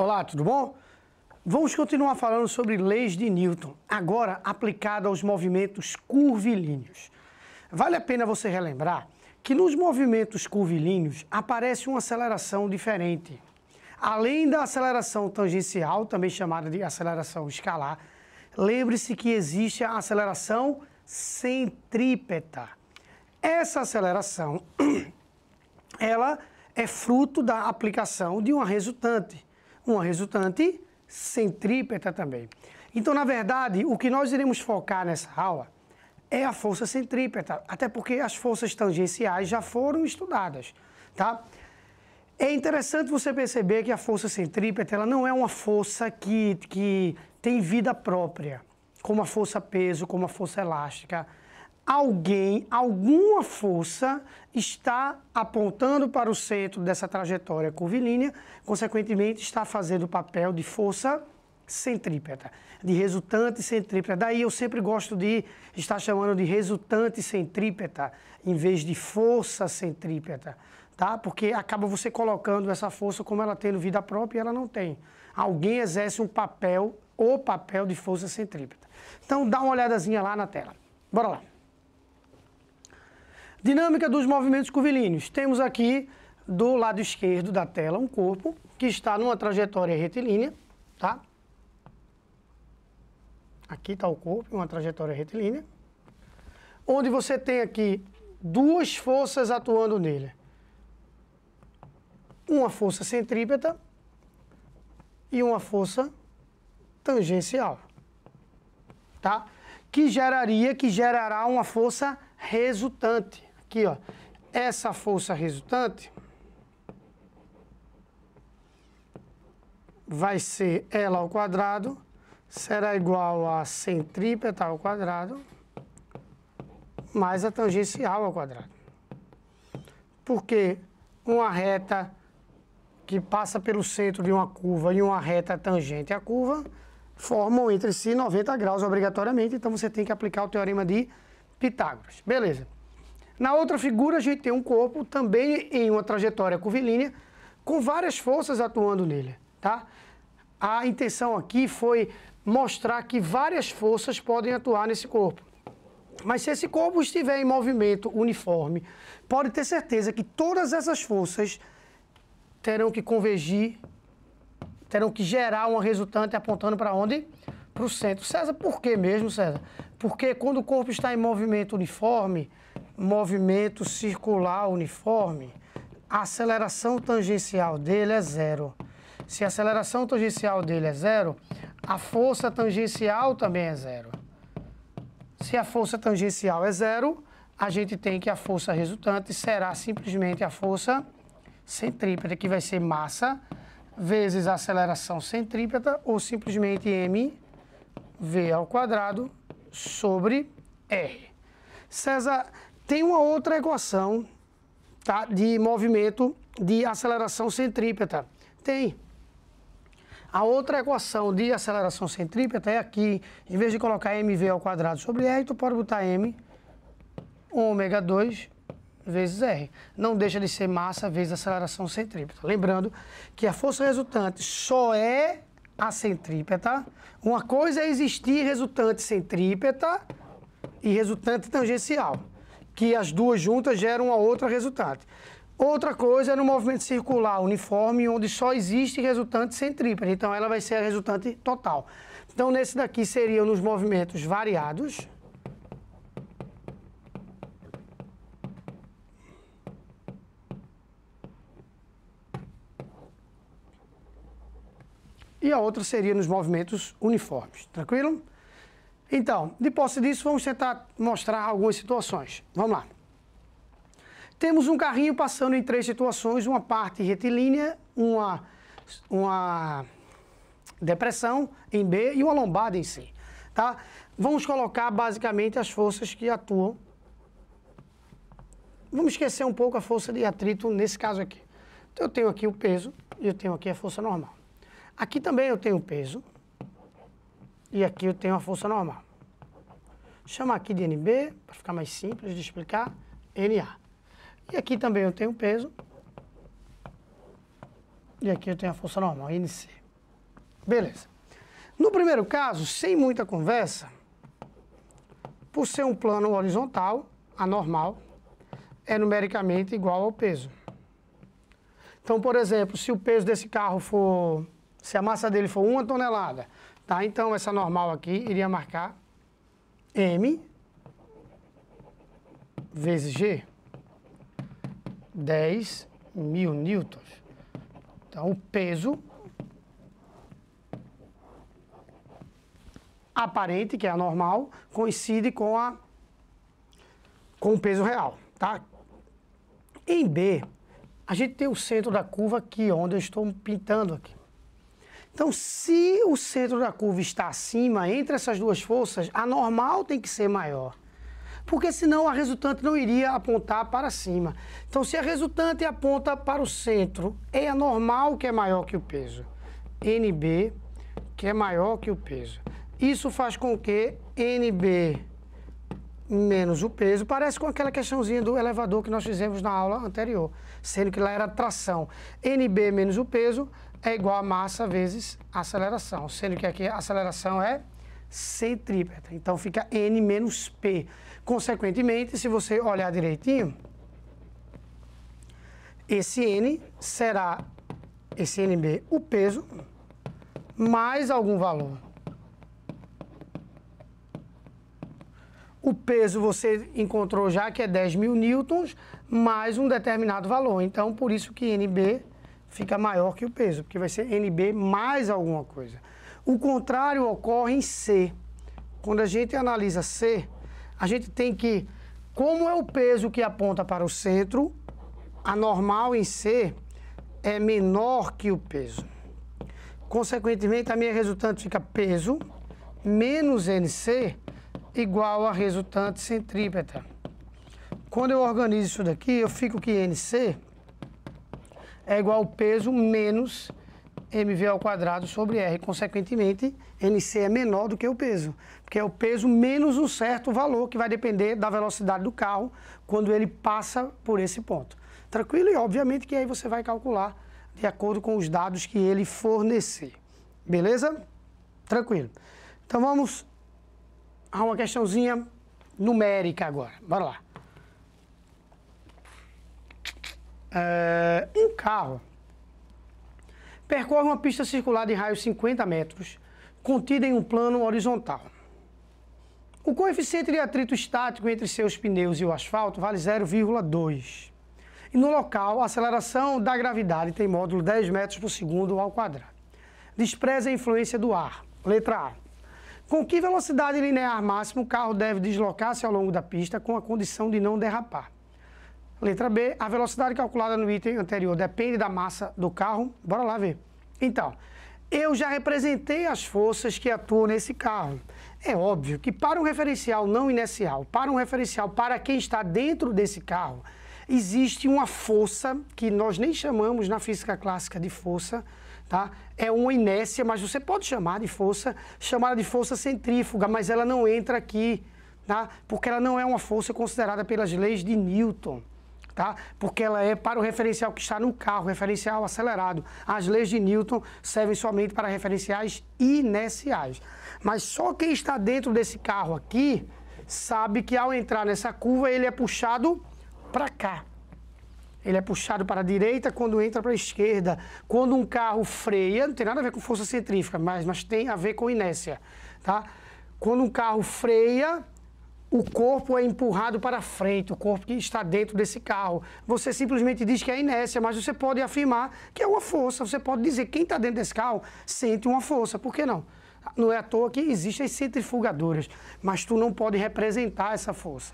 Olá, tudo bom? Vamos continuar falando sobre leis de Newton, agora aplicada aos movimentos curvilíneos. Vale a pena você relembrar que nos movimentos curvilíneos aparece uma aceleração diferente. Além da aceleração tangencial, também chamada de aceleração escalar, lembre-se que existe a aceleração centrípeta. Essa aceleração, ela é fruto da aplicação de uma resultante centrípeta também. Então, na verdade, o que nós iremos focar nessa aula é a força centrípeta, até porque as forças tangenciais já foram estudadas, tá? É interessante você perceber que a força centrípeta ela não é uma força que tem vida própria, como a força peso, como a força elástica. Alguma força está apontando para o centro dessa trajetória curvilínea, consequentemente está fazendo o papel de força centrípeta, de resultante centrípeta. Daí eu sempre gosto de estar chamando de resultante centrípeta, em vez de força centrípeta, tá? Porque acaba você colocando essa força como ela tendo vida própria e ela não tem. Alguém exerce um papel, o papel de força centrípeta. Então dá uma olhadazinha lá na tela. Bora lá. Dinâmica dos movimentos curvilíneos. Temos aqui do lado esquerdo da tela um corpo que está numa trajetória retilínea, tá? Aqui está o corpo, uma trajetória retilínea, onde você tem aqui duas forças atuando nele. Uma força centrípeta e uma força tangencial, tá? Que gerará uma força resultante. Aqui, ó, essa força resultante vai ser ela ao quadrado, será igual a centrípeta ao quadrado, mais a tangencial ao quadrado. Porque uma reta que passa pelo centro de uma curva e uma reta tangente à curva formam entre si 90 graus obrigatoriamente, então você tem que aplicar o teorema de Pitágoras. Beleza. Na outra figura a gente tem um corpo também em uma trajetória curvilínea com várias forças atuando nele, tá? A intenção aqui foi mostrar que várias forças podem atuar nesse corpo. Mas se esse corpo estiver em movimento uniforme, pode ter certeza que todas essas forças terão que convergir, terão que gerar uma resultante apontando para onde? Para o centro. César, por que mesmo, César? Porque quando o corpo está em movimento uniforme, movimento circular uniforme, a aceleração tangencial dele é zero. Se a aceleração tangencial dele é zero, a força tangencial também é zero. Se a força tangencial é zero, a gente tem que a força resultante será simplesmente a força centrípeta, que vai ser massa vezes a aceleração centrípeta, ou simplesmente mv ao quadrado sobre r. César, tem uma outra equação, tá, de movimento de aceleração centrípeta. Tem. A outra equação de aceleração centrípeta é aqui. Em vez de colocar mv ao quadrado sobre r, tu pode botar m ômega 2 vezes r. Não deixa de ser massa vezes aceleração centrípeta. Lembrando que a força resultante só é a centrípeta. Uma coisa é existir resultante centrípeta e resultante tangencial, que as duas juntas geram uma outra resultante. Outra coisa é no movimento circular uniforme, onde só existe resultante centrípeta. Então, ela vai ser a resultante total. Então, nesse daqui seriam nos movimentos variados. E a outra seria nos movimentos uniformes. Tranquilo? Então, de posse disso, vamos tentar mostrar algumas situações. Vamos lá. Temos um carrinho passando em três situações, uma parte retilínea, uma depressão em B e uma lombada em C. Tá? Vamos colocar basicamente as forças que atuam. Vamos esquecer um pouco a força de atrito nesse caso aqui. Então, eu tenho aqui o peso e eu tenho aqui a força normal. Aqui também eu tenho o peso e aqui eu tenho a força normal. Vou chamar aqui de NB, para ficar mais simples de explicar, NA. E aqui também eu tenho o peso. E aqui eu tenho a força normal, NC. Beleza. No primeiro caso, sem muita conversa, por ser um plano horizontal, anormal, é numericamente igual ao peso. Então, por exemplo, se o peso desse carro for, se a massa dele for 1 tonelada, tá? Então, essa normal aqui iria marcar M vezes G, 10.000 newtons. Então, o peso aparente, que é a normal, coincide com o peso real, tá? Em B, a gente tem o centro da curva aqui, onde eu estou pintando aqui. Então, se o centro da curva está acima, entre essas duas forças, a normal tem que ser maior. Porque senão a resultante não iria apontar para cima. Então, se a resultante aponta para o centro, é a normal que é maior que o peso. NB, que é maior que o peso. Isso faz com que NB menos o peso, parece com aquela questãozinha do elevador que nós fizemos na aula anterior, sendo que lá era tração. NB menos o peso é igual a massa vezes a aceleração, sendo que aqui a aceleração é centrípeta. Então fica N menos P. Consequentemente, se você olhar direitinho, esse N será, esse NB, o peso, mais algum valor. O peso você encontrou já que é 10.000 newtons, mais um determinado valor. Então, por isso que NB fica maior que o peso, porque vai ser NB mais alguma coisa. O contrário ocorre em C. Quando a gente analisa C, a gente tem que, como é o peso que aponta para o centro, a normal em C é menor que o peso. Consequentemente, a minha resultante fica peso menos NC igual a resultante centrípeta. Quando eu organizo isso daqui, eu fico que NC é igual ao peso menos mv ao quadrado sobre r. Consequentemente, NC é menor do que o peso, porque é o peso menos um certo valor que vai depender da velocidade do carro quando ele passa por esse ponto. Tranquilo? E obviamente que aí você vai calcular de acordo com os dados que ele fornecer. Beleza? Tranquilo. Então vamos a uma questãozinha numérica agora. Bora lá. Um carro percorre uma pista circular de raio 50 metros, contida em um plano horizontal. O coeficiente de atrito estático entre seus pneus e o asfalto vale 0,2. E no local, a aceleração da gravidade tem módulo 10 metros por segundo ao quadrado. Despreza a influência do ar. Letra A. Com que velocidade linear máxima o carro deve deslocar-se ao longo da pista com a condição de não derrapar? Letra B, a velocidade calculada no item anterior depende da massa do carro. Bora lá ver. Então, eu já representei as forças que atuam nesse carro. É óbvio que para um referencial não inercial, para um referencial para quem está dentro desse carro, existe uma força que nós nem chamamos na física clássica de força, tá? É uma inércia, mas você pode chamar de força, chamada de força centrífuga, mas ela não entra aqui, tá? Porque ela não é uma força considerada pelas leis de Newton, tá? Porque ela é para o referencial que está no carro, referencial acelerado. As leis de Newton servem somente para referenciais inerciais. Mas só quem está dentro desse carro aqui sabe que ao entrar nessa curva ele é puxado para cá. Ele é puxado para a direita quando entra para a esquerda. Quando um carro freia, não tem nada a ver com força centrífuga, mas tem a ver com inércia, tá? Quando um carro freia, o corpo é empurrado para frente, o corpo que está dentro desse carro. Você simplesmente diz que é inércia, mas você pode afirmar que é uma força. Você pode dizer que quem está dentro desse carro sente uma força. Por que não? Não é à toa que existem as centrifugadoras, mas tu não pode representar essa força.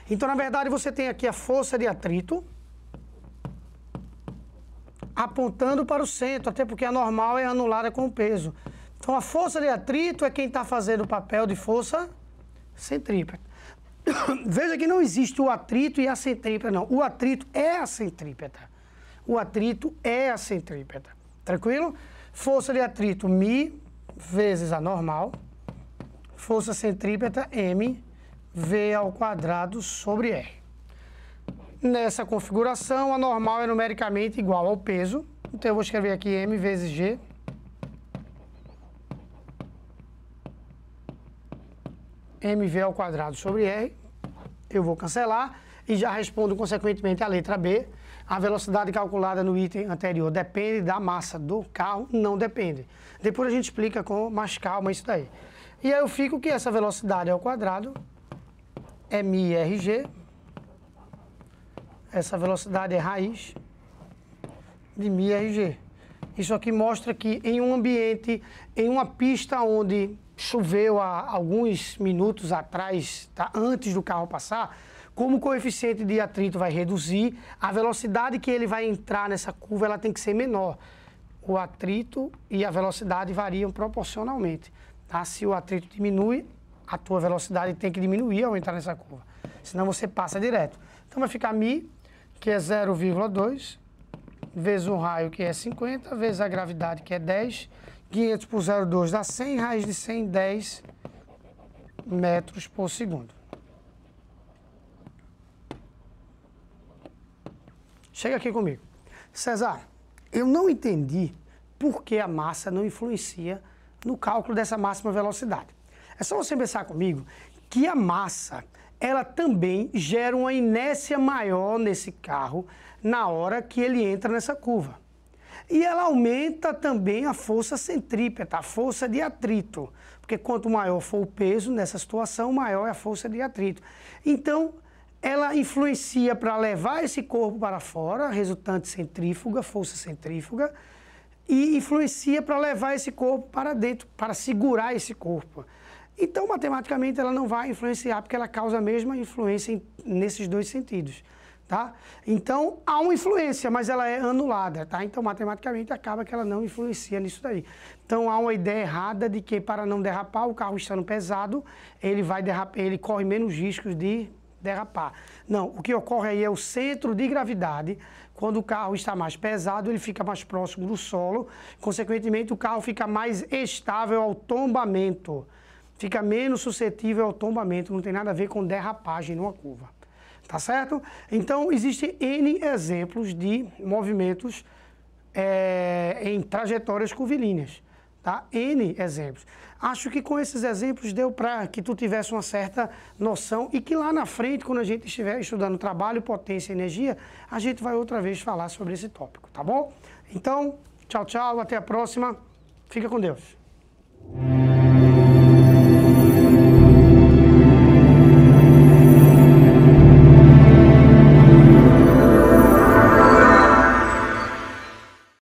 Então, na verdade, você tem aqui a força de atrito apontando para o centro, até porque a normal é anulada com o peso. Então, a força de atrito é quem está fazendo o papel de força centrípeta. Veja que não existe o atrito e a centrípeta, não. O atrito é a centrípeta. O atrito é a centrípeta. Tranquilo? Força de atrito, μ vezes a normal. Força centrípeta, m V ao quadrado sobre R. Nessa configuração, a normal é numericamente igual ao peso. Então, eu vou escrever aqui M vezes G mv ao quadrado sobre r. Eu vou cancelar e já respondo consequentemente a letra B. A velocidade calculada no item anterior depende da massa do carro? Não depende. Depois a gente explica com mais calma isso daí. E aí eu fico que essa velocidade ao quadrado é μRG. Essa velocidade é raiz de μRG. Isso aqui mostra que em um ambiente, em uma pista onde choveu há alguns minutos atrás, tá, antes do carro passar, como o coeficiente de atrito vai reduzir, a velocidade que ele vai entrar nessa curva ela tem que ser menor. O atrito e a velocidade variam proporcionalmente. Tá? Se o atrito diminui, a tua velocidade tem que diminuir ao entrar nessa curva. Senão você passa direto. Então vai ficar μ, que é 0,2, vezes o raio, que é 50, vezes a gravidade, que é 10. 500 por 0,2 dá 100, raiz de 100, 10 metros por segundo. Chega aqui comigo. César, eu não entendi por que a massa não influencia no cálculo dessa máxima velocidade. É só você pensar comigo que a massa, ela também gera uma inércia maior nesse carro na hora que ele entra nessa curva. E ela aumenta também a força centrípeta, a força de atrito. Porque quanto maior for o peso nessa situação, maior é a força de atrito. Então, ela influencia para levar esse corpo para fora, resultante centrífuga, força centrífuga, e influencia para levar esse corpo para dentro, para segurar esse corpo. Então, matematicamente, ela não vai influenciar, porque ela causa a mesma influência nesses dois sentidos. Tá? Então, há uma influência, mas ela é anulada, tá? Então, matematicamente, acaba que ela não influencia nisso daí. Então, há uma ideia errada de que, para não derrapar, o carro estando pesado, ele vai derrapar, ele corre menos riscos de derrapar. Não, o que ocorre aí é o centro de gravidade. Quando o carro está mais pesado, ele fica mais próximo do solo, consequentemente, o carro fica mais estável ao tombamento, fica menos suscetível ao tombamento, não tem nada a ver com derrapagem numa curva. Tá certo? Então, existem N exemplos de movimentos em trajetórias curvilíneas. Tá? N exemplos. Acho que com esses exemplos deu para que tu tivesse uma certa noção e que lá na frente, quando a gente estiver estudando trabalho, potência e energia, a gente vai outra vez falar sobre esse tópico, tá bom? Então, tchau, tchau, até a próxima. Fica com Deus.